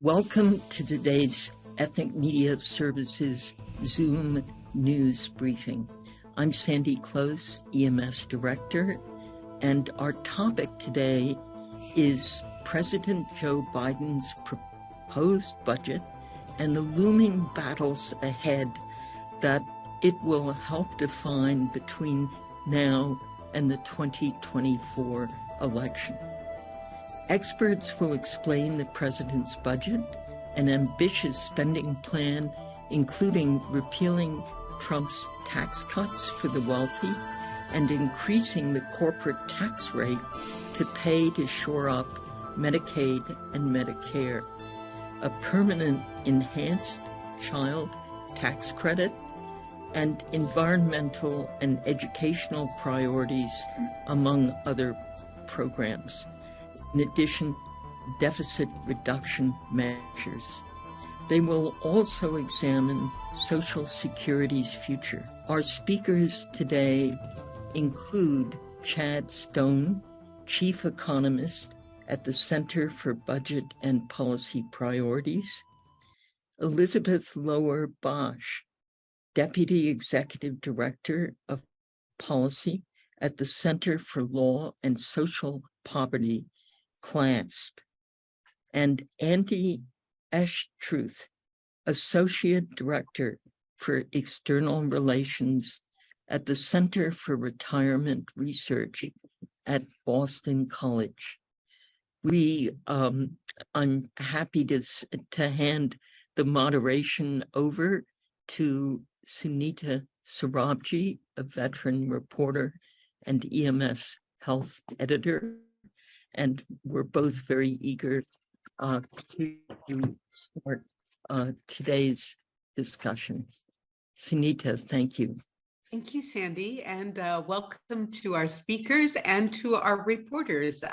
Welcome to today's Ethnic Media Services Zoom news briefing. I'm Sandy Close, EMS Director, and our topic today is President Joe Biden's proposed budget and the looming battles ahead that it will help define between now and the 2024 election. Experts will explain the president's budget, an ambitious spending plan, including repealing Trump's tax cuts for the wealthy and increasing the corporate tax rate to pay to shore up Medicaid and Medicare, a permanent enhanced child tax credit, and environmental and educational priorities, among other programs. In addition, deficit reduction measures. They will also examine Social Security's future. Our speakers today include Chad Stone, Chief Economist at the Center for Budget and Policy Priorities, Elizabeth Lower Bosch, Deputy Executive Director of Policy at the Center for Law and Social Poverty, CLASP, and Andy Eschtruth, Associate Director for External Relations at the Center for Retirement Research at Boston College. I'm happy to hand the moderation over to Sunita Sarabji, a veteran reporter and EMS health editor. And we're both very eager to start today's discussion. Sunita, thank you. Thank you, Sandy, and welcome to our speakers and to our reporters.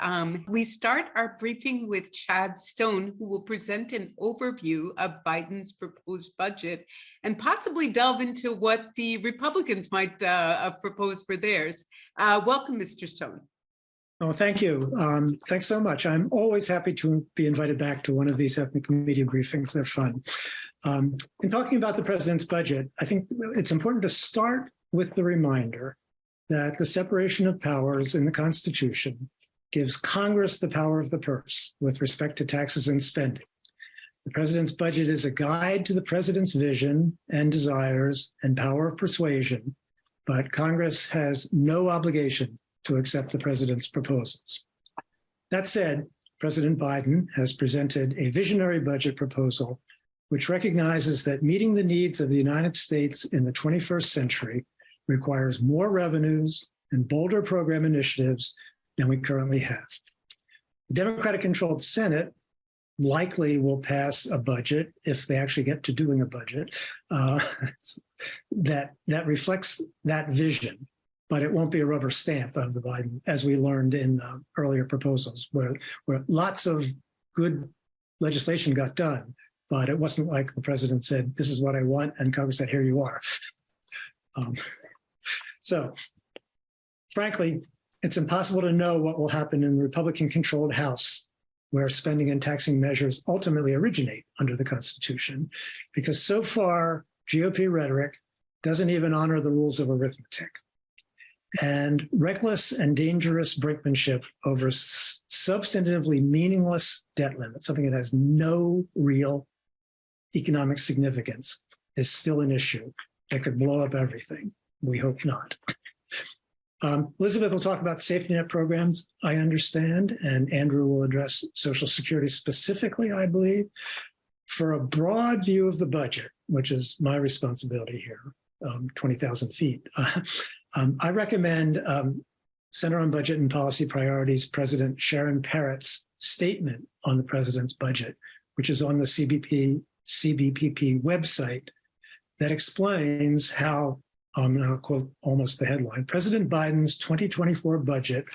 We start our briefing with Chad Stone, who will present an overview of Biden's proposed budget and possibly delve into what the Republicans might propose for theirs. Welcome, Mr. Stone. Oh, thank you. Thanks so much. I'm always happy to be invited back to one of these ethnic media briefings. They're fun. In talking about the president's budget, I think it's important to start with the reminder that the separation of powers in the Constitution gives Congress the power of the purse with respect to taxes and spending. The president's budget is a guide to the president's vision and desires and power of persuasion, but Congress has no obligation to accept the president's proposals. That said, President Biden has presented a visionary budget proposal which recognizes that meeting the needs of the United States in the 21st century requires more revenues and bolder program initiatives than we currently have. The Democratic-controlled Senate likely will pass a budget, if they actually get to doing a budget, that reflects that vision. But it won't be a rubber stamp of the Biden, as we learned in the earlier proposals, where lots of good legislation got done, but it wasn't like the president said, this is what I want, and Congress said, here you are. So, frankly, it's impossible to know what will happen in the Republican-controlled House, where spending and taxing measures ultimately originate under the Constitution, because so far, GOP rhetoric doesn't even honor the rules of arithmetic. And reckless and dangerous brinkmanship over substantively meaningless debt limits, something that has no real economic significance, is still an issue that could blow up everything. We hope not. Elizabeth will talk about safety net programs, I understand, and Andrew will address Social Security specifically, I believe. For a broad view of the budget, which is my responsibility here, 20,000 feet, I recommend Center on Budget and Policy Priorities President Sharon Parrott's statement on the president's budget, which is on the CBPP website, that explains how, and I'll quote almost the headline, President Biden's 2024 budget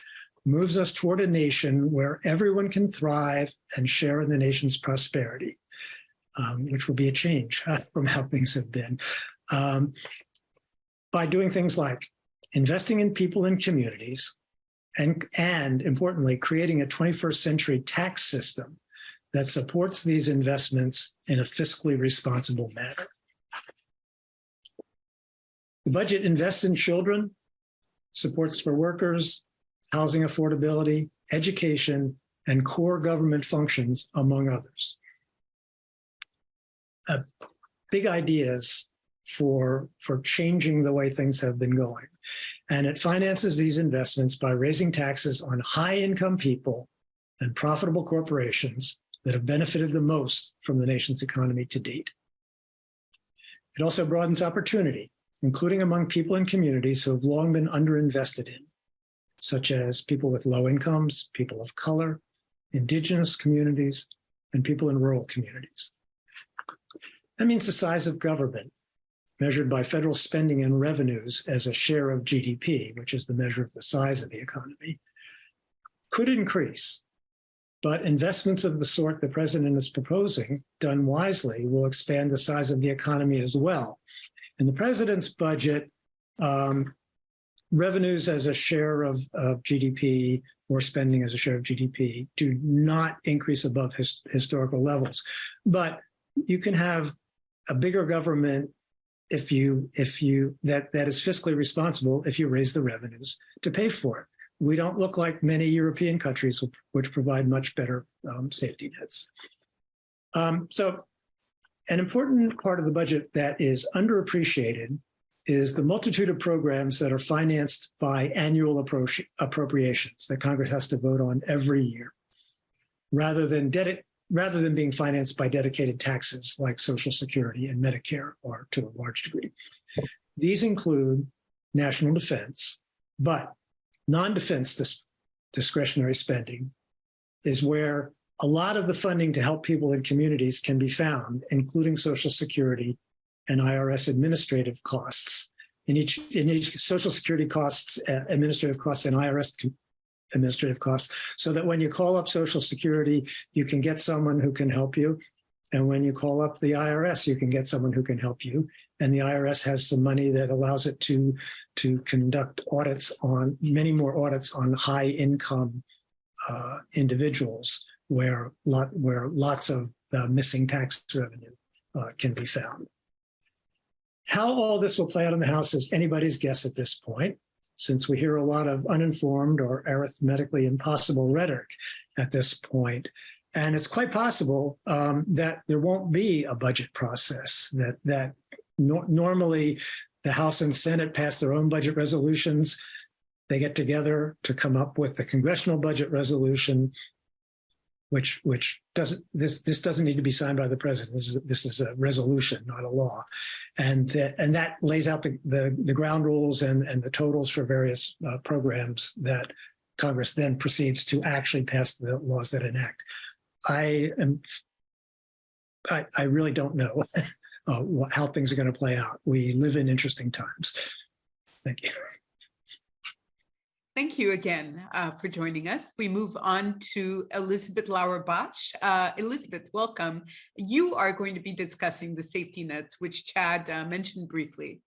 moves us toward a nation where everyone can thrive and share in the nation's prosperity, which will be a change from how things have been, by doing things like investing in people and communities, and importantly, creating a 21st century tax system that supports these investments in a fiscally responsible manner. The budget invests in children, supports for workers, housing affordability, education, and core government functions, among others. Big ideas for changing the way things have been going. And it finances these investments by raising taxes on high-income people and profitable corporations that have benefited the most from the nation's economy to date. It also broadens opportunity, including among people in communities who have long been underinvested in, such as people with low incomes, people of color, Indigenous communities, and people in rural communities. That means the size of government, measured by federal spending and revenues as a share of GDP, which is the measure of the size of the economy, could increase. But investments of the sort the president is proposing, done wisely, will expand the size of the economy as well. In the president's budget, revenues as a share of GDP or spending as a share of GDP do not increase above historical levels. But you can have a bigger government that is fiscally responsible if you raise the revenues to pay for it. We don't look like many European countries which provide much better safety nets. So an important part of the budget that is underappreciated is the multitude of programs that are financed by annual appropriations that Congress has to vote on every year, rather than being financed by dedicated taxes like Social Security and Medicare, or to a large degree. These include national defense, but non-defense discretionary spending is where a lot of the funding to help people in communities can be found, including Social Security and IRS administrative costs. In each Social Security costs, administrative costs, and IRS administrative costs, so that when you call up Social Security, you can get someone who can help you. And when you call up the IRS, you can get someone who can help you. And the IRS has some money that allows it to conduct audits on, many more audits on high income individuals where lots of missing tax revenue can be found. How all this will play out in the House is anybody's guess at this point, since we hear a lot of uninformed or arithmetically impossible rhetoric at this point. And it's quite possible that there won't be a budget process, that normally the House and Senate pass their own budget resolutions. They get together to come up with the congressional budget resolution, which doesn't, this doesn't need to be signed by the president. This is a resolution, not a law. And that lays out the ground rules and the totals for various programs that Congress then proceeds to actually pass the laws that enact. I really don't know how things are going to play out. We live in interesting times. Thank you. Thank you again for joining us. We move on to Elizabeth Lauerbach. Elizabeth, welcome. You are going to be discussing the safety nets, which Chad mentioned briefly.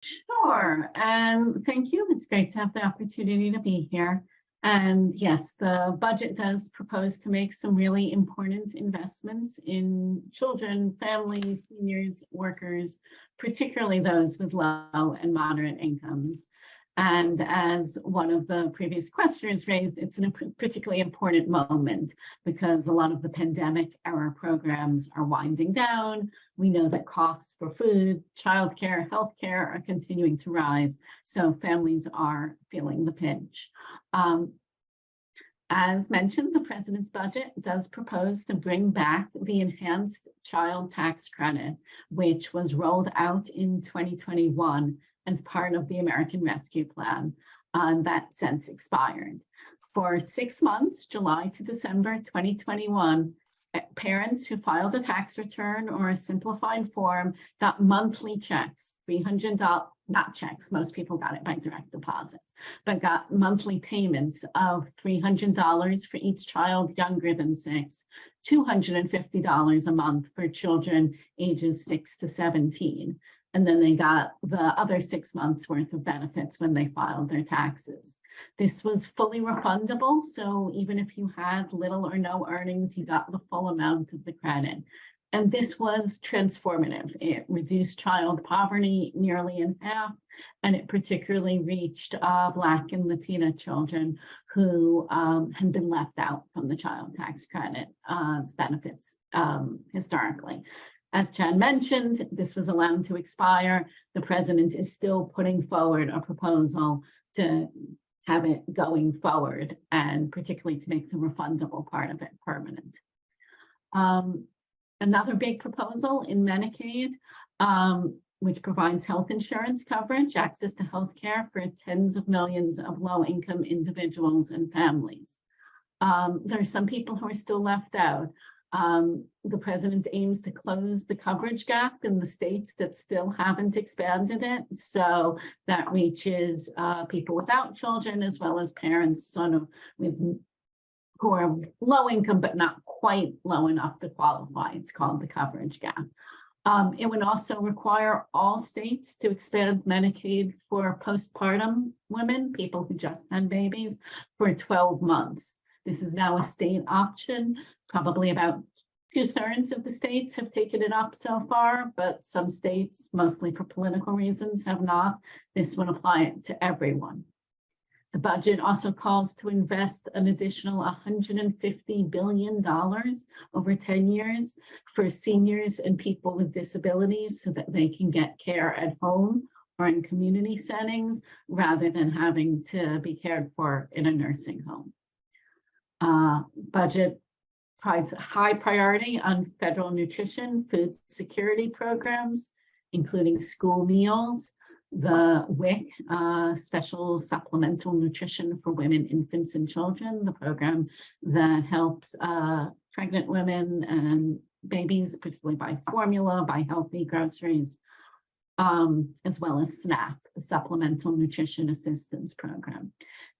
Sure, and thank you. It's great to have the opportunity to be here. And yes, the budget does propose to make some really important investments in children, families, seniors, workers, particularly those with low and moderate incomes. And as one of the previous questioners raised, it's a particularly important moment because a lot of the pandemic era programs are winding down. We know that costs for food, childcare, healthcare are continuing to rise. So families are feeling the pinch. As mentioned, the president's budget does propose to bring back the enhanced child tax credit, which was rolled out in 2021 as part of the American Rescue Plan that since expired. For 6 months, July to December 2021, parents who filed a tax return or a simplified form got monthly checks, $300, not checks, most people got it by direct deposits, but got monthly payments of $300 for each child younger than 6, $250 a month for children ages 6 to 17. And then they got the other 6 months worth of benefits when they filed their taxes. This was fully refundable, so even if you had little or no earnings, you got the full amount of the credit. And this was transformative. It reduced child poverty nearly in half, and it particularly reached Black and Latina children who had been left out from the child tax credit benefits historically. As Chad mentioned, this was allowed to expire. The president is still putting forward a proposal to have it going forward, and particularly to make the refundable part of it permanent. Another big proposal in Medicaid, which provides health insurance coverage, access to health care for tens of millions of low-income individuals and families. There are some people who are still left out. The president aims to close the coverage gap in the states that still haven't expanded it. So that reaches people without children, as well as parents sort of who are low income, but not quite low enough to qualify. It's called the coverage gap. It would also require all states to expand Medicaid for postpartum women, people who just had babies, for 12 months. This is now a state option. Probably about 2/3 of the states have taken it up so far, but some states, mostly for political reasons, have not. This would apply to everyone. The budget also calls to invest an additional $150 billion over 10 years for seniors and people with disabilities so that they can get care at home or in community settings rather than having to be cared for in a nursing home. Budget provides a high priority on federal nutrition, food security programs, including school meals, the WIC, Special Supplemental Nutrition for Women, Infants, and Children, the program that helps pregnant women and babies, particularly buy formula, buy healthy groceries, as well as SNAP, the Supplemental Nutrition Assistance Program.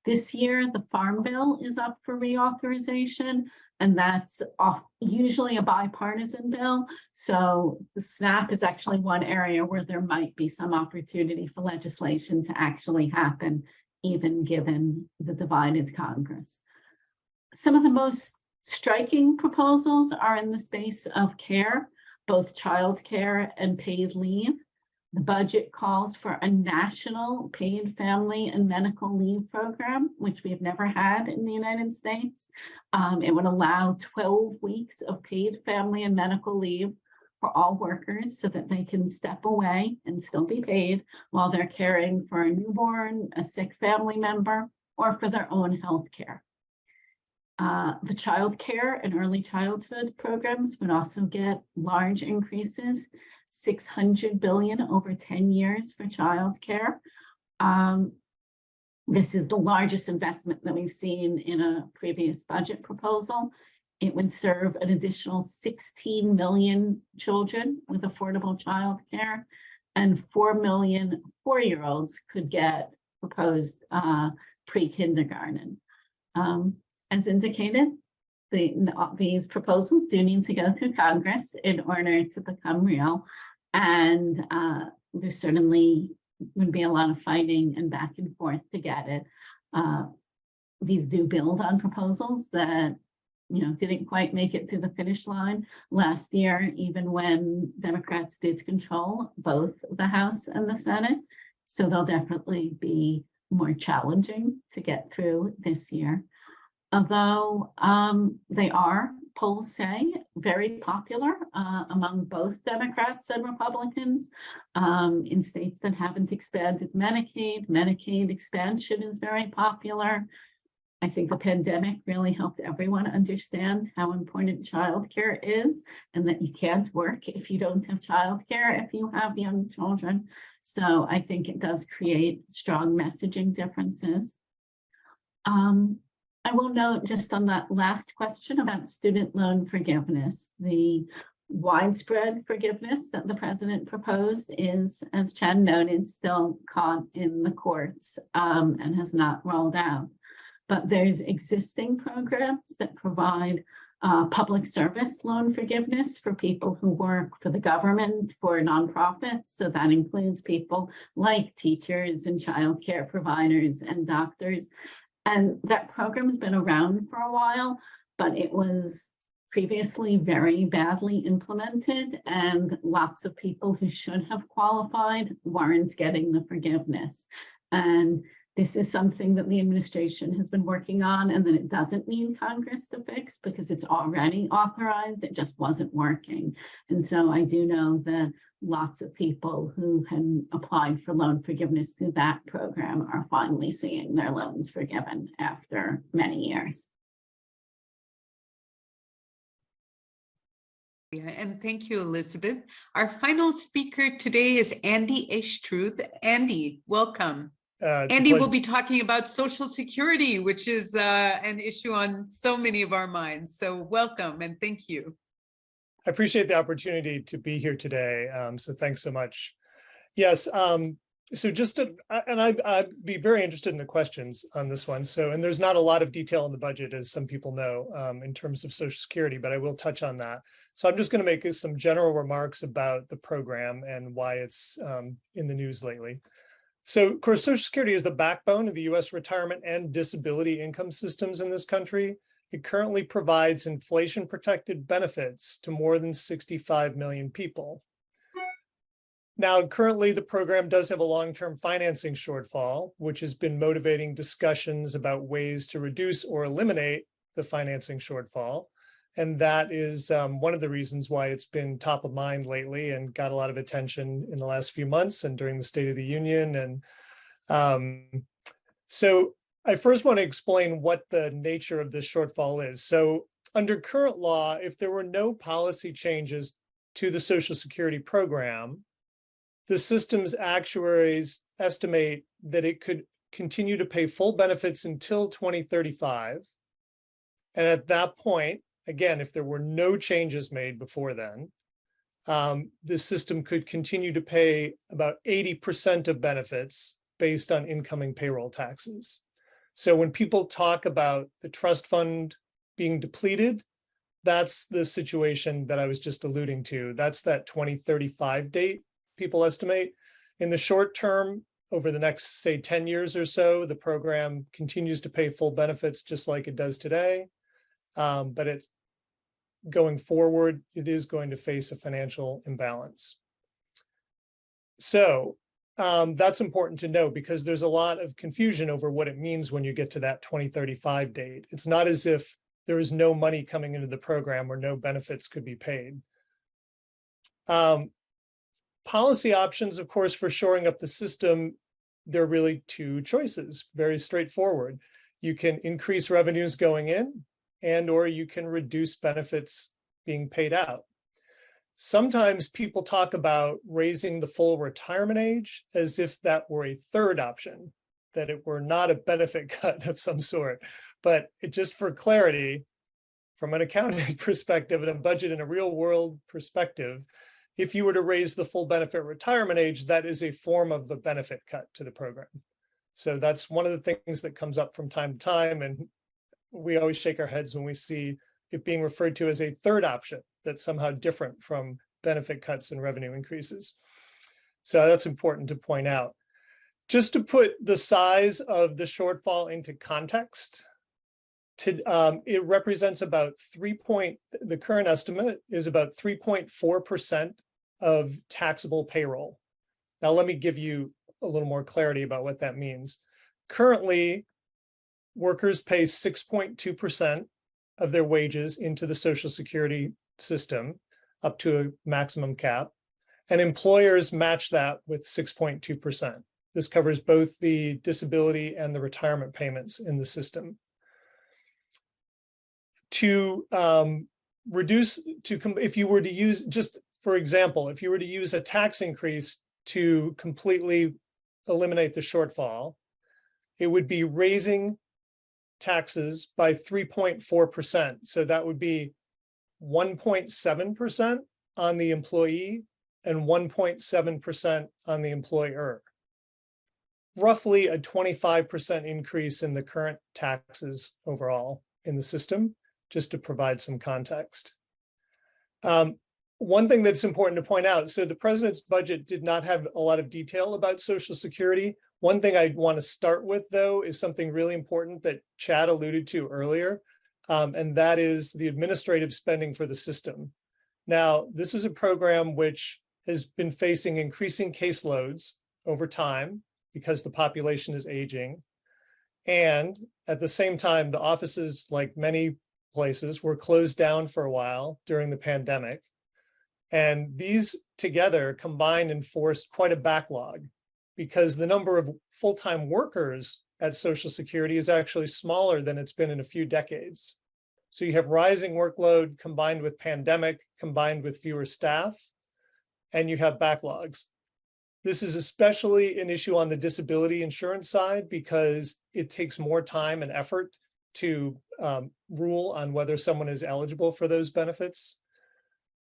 This year, the Farm Bill is up for reauthorization, and that's usually a bipartisan bill. So the SNAP is actually one area where there might be some opportunity for legislation to actually happen, even given the divided Congress. Some of the most striking proposals are in the space of care, both child care and paid leave. The budget calls for a national paid family and medical leave program, which we've never had in the United States. It would allow 12 weeks of paid family and medical leave for all workers so that they can step away and still be paid while they're caring for a newborn, a sick family member, or for their own health care. The child care and early childhood programs would also get large increases, $600 billion over 10 years for child care. This is the largest investment that we've seen in a previous budget proposal. It would serve an additional 16 million children with affordable child care, and 4 million 4-year-olds could get proposed pre-kindergarten. As indicated, these proposals do need to go through Congress in order to become real. And there certainly would be a lot of fighting and back and forth to get it. These do build on proposals that didn't quite make it to the finish line last year, even when Democrats did control both the House and the Senate. So they'll definitely be more challenging to get through this year. Although they are, polls say, very popular among both Democrats and Republicans in states that haven't expanded Medicaid. Medicaid expansion is very popular. I think the pandemic really helped everyone understand how important childcare is, and that you can't work if you don't have childcare if you have young children. So I think it does create strong messaging differences. I will note just on that last question about student loan forgiveness, the widespread forgiveness that the president proposed is, as Chad noted, still caught in the courts and has not rolled out. But there's existing programs that provide public service loan forgiveness for people who work for the government, for nonprofits. So that includes people like teachers and childcare providers and doctors. And that program's been around for a while, but it was previously very badly implemented, and lots of people who should have qualified weren't getting the forgiveness. And this is something that the administration has been working on, and that it doesn't need Congress to fix because it's already authorized. It just wasn't working. And so I do know that lots of people who had applied for loan forgiveness through that program are finally seeing their loans forgiven after many years. Yeah, and thank you, Elizabeth. Our final speaker today is Andy Ishtruth. Andy, welcome. Andy will be talking about Social Security, which is an issue on so many of our minds. So welcome and thank you. I appreciate the opportunity to be here today. So thanks so much. Yes, so just to, and I'd be very interested in the questions on this one. So, and there's not a lot of detail in the budget, as some people know, in terms of Social Security, but I will touch on that. So I'm just going to make some general remarks about the program and why it's in the news lately. So, of course, Social Security is the backbone of the U.S. retirement and disability income systems in this country. It currently provides inflation-protected benefits to more than 65 million people. Now, currently, the program does have a long-term financing shortfall, which has been motivating discussions about ways to reduce or eliminate the financing shortfall. And that is one of the reasons why it's been top of mind lately and got a lot of attention in the last few months and during the State of the Union. And so I first want to explain what the nature of this shortfall is. So under current law, if there were no policy changes to the Social Security program, the system's actuaries estimate that it could continue to pay full benefits until 2035. And at that point, again, if there were no changes made before then, the system could continue to pay about 80% of benefits based on incoming payroll taxes. So when people talk about the trust fund being depleted, that's the situation that I was just alluding to. That's that 2035 date, people estimate. In the short term, over the next, say, 10 years or so, the program continues to pay full benefits just like it does today. But it's going forward, it is going to face a financial imbalance. So that's important to know because there's a lot of confusion over what it means when you get to that 2035 date. It's not as if there is no money coming into the program or no benefits could be paid. Policy options, of course, for shoring up the system, there are really two choices, very straightforward. You can increase revenues going in, and or you can reduce benefits being paid out. Sometimes people talk about raising the full retirement age as if that were a third option, that it were not a benefit cut of some sort. But just for clarity, from an accounting perspective and a budget and a real world perspective, if you were to raise the full benefit retirement age, that is a form of the benefit cut to the program. So that's one of the things that comes up from time to time. And we always shake our heads when we see it being referred to as a third option that's somehow different from benefit cuts and revenue increases. So that's important to point out. Just to put the size of the shortfall into context, it represents about the current estimate is about 3.4% of taxable payroll. Now, let me give you a little more clarity about what that means. Currently, workers pay 6.2% of their wages into the Social Security system up to a maximum cap, and employers match that with 6.2%. This covers both the disability and the retirement payments in the system. To reduce, if you were to use, just for example, if you were to use a tax increase to completely eliminate the shortfall, it would be raising taxes by 3.4%. So that would be 1.7% on the employee and 1.7% on the employer. Roughly a 25% increase in the current taxes overall in the system, just to provide some context. One thing that's important to point out, so the president's budget did not have a lot of detail about Social Security. One thing I want to start with, though, is something really important that Chad alluded to earlier, and that is the administrative spending for the system. Now, this is a program which has been facing increasing caseloads over time because the population is aging. And at the same time, the offices, like many places, were closed down for a while during the pandemic. And these together combined and forced quite a backlog because the number of full-time workers at Social Security is actually smaller than it's been in a few decades. So you have rising workload combined with pandemic, combined with fewer staff, and you have backlogs. This is especially an issue on the disability insurance side because it takes more time and effort to rule on whether someone is eligible for those benefits.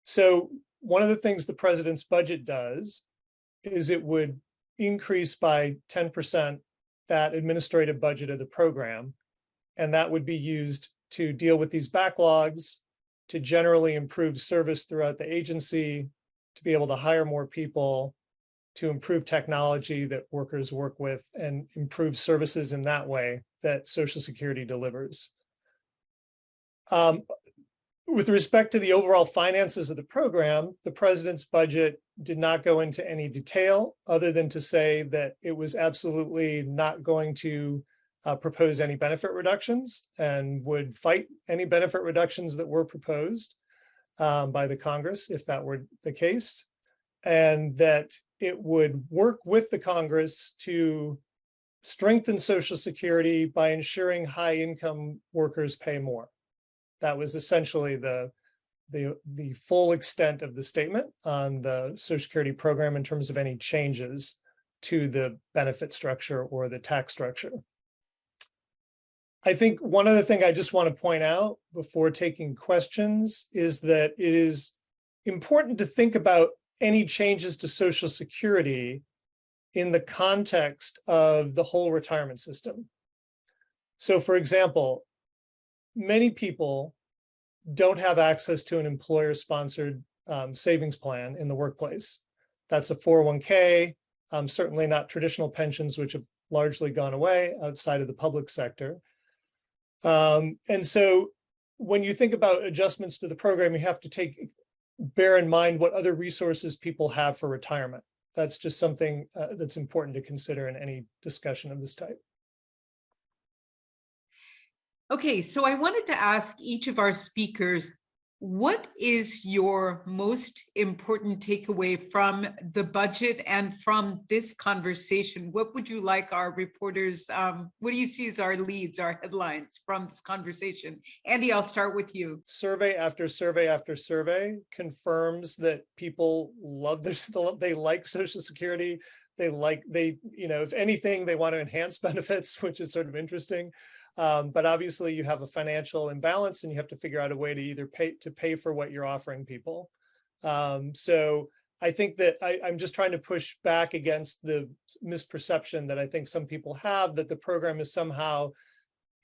So one of the things the president's budget does is it would increase by 10% that administrative budget of the program, and that would be used to deal with these backlogs, to generally improve service throughout the agency, to be able to hire more people, to improve technology that workers work with, and improve services in that way that Social Security delivers. With respect to the overall finances of the program, the president's budget did not go into any detail other than to say that it was absolutely not going to propose any benefit reductions and would fight any benefit reductions that were proposed by the Congress if that were the case, and that it would work with the Congress to strengthen Social Security by ensuring high-income workers pay more. That was essentially the full extent of the statement on the Social Security program in terms of any changes to the benefit structure or the tax structure. I think one other thing I just want to point out before taking questions is that it is important to think about any changes to Social Security in the context of the whole retirement system. So, for example, many people don't have access to an employer-sponsored savings plan in the workplace. That's a 401k, certainly not traditional pensions, which have largely gone away outside of the public sector. And so when you think about adjustments to the program, you have to bear in mind what other resources people have for retirement. That's just something that's important to consider in any discussion of this type. Okay, so I wanted to ask each of our speakers, what is your most important takeaway from the budget and from this conversation? What would you like our reporters, what do you see as our leads, our headlines from this conversation? Andy, I'll start with you. Survey after survey after survey confirms that people love this, they like Social Security. If anything, they want to enhance benefits, which is sort of interesting. But obviously you have a financial imbalance and you have to figure out a way to either pay for what you're offering people. So I think that I'm just trying to push back against the misperception that I think some people have that the program is somehow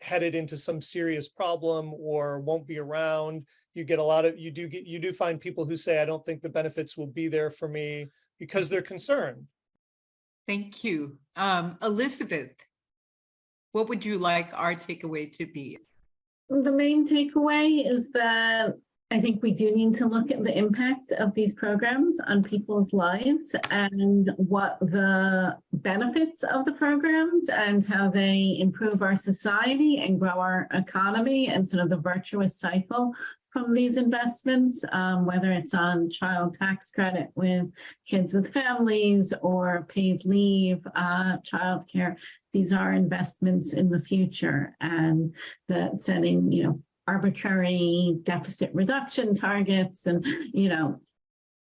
headed into some serious problem or won't be around. You do find people who say, I don't think the benefits will be there for me because they're concerned. Thank you. Elizabeth, what would you like our takeaway to be? The main takeaway is that I think we do need to look at the impact of these programs on people's lives and what the benefits of the programs and how they improve our society and grow our economy and sort of the virtuous cycle from these investments, whether it's on child tax credit with kids with families or paid leave, childcare. These are investments in the future, and that setting, arbitrary deficit reduction targets. And,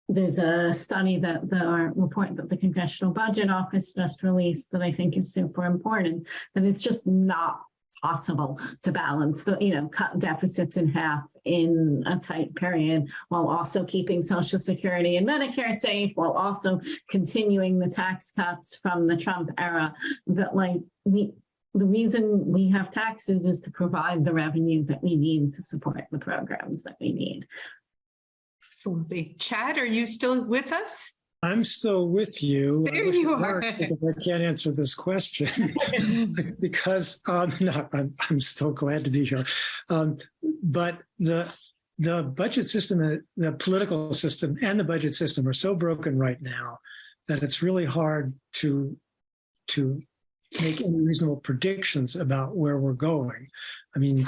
there's a study that the report that the Congressional Budget Office just released that I think is super important, that it's just not possible to balance cut deficits in half in a tight period while also keeping Social Security and Medicare safe, while also continuing the tax cuts from the Trump era. That the reason we have taxes is to provide the revenue that we need to support the programs that we need. Absolutely. Chad, are you still with us? I'm still with you. There you are. Because I can't answer this question because no, I'm still glad to be here. But the budget system, the political system, and the budget system are so broken right now that it's really hard to make any reasonable predictions about where we're going. I mean,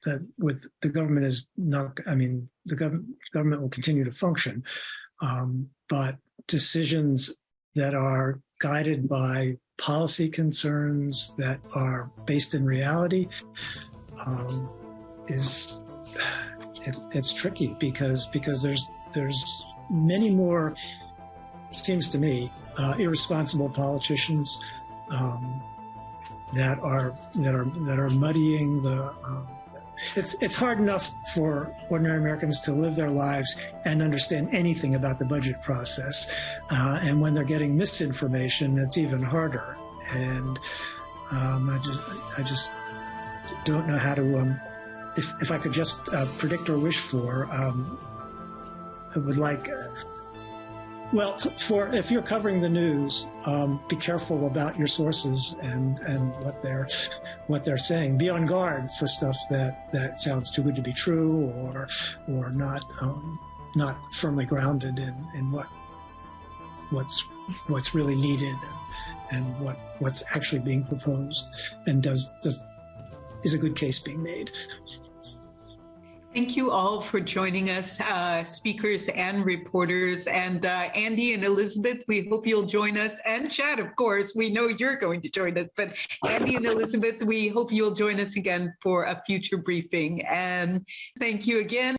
that with the government is not. I mean, the government will continue to function. But decisions that are guided by policy concerns that are based in reality it's tricky because there's many more, seems to me, irresponsible politicians that are muddying the. It's hard enough for ordinary Americans to live their lives and understand anything about the budget process. And when they're getting misinformation, it's even harder. And I just don't know how to, if I could just predict or wish for, I would like, well, if you're covering the news, be careful about your sources and what they're saying. Be on guard for stuff that sounds too good to be true or not firmly grounded in what's really needed and what's actually being proposed and is a good case being made. Thank you all for joining us, speakers and reporters. And Andy and Elizabeth, we hope you'll join us. And Chad, of course, we know you're going to join us. But Andy and Elizabeth, we hope you'll join us again for a future briefing. And thank you again.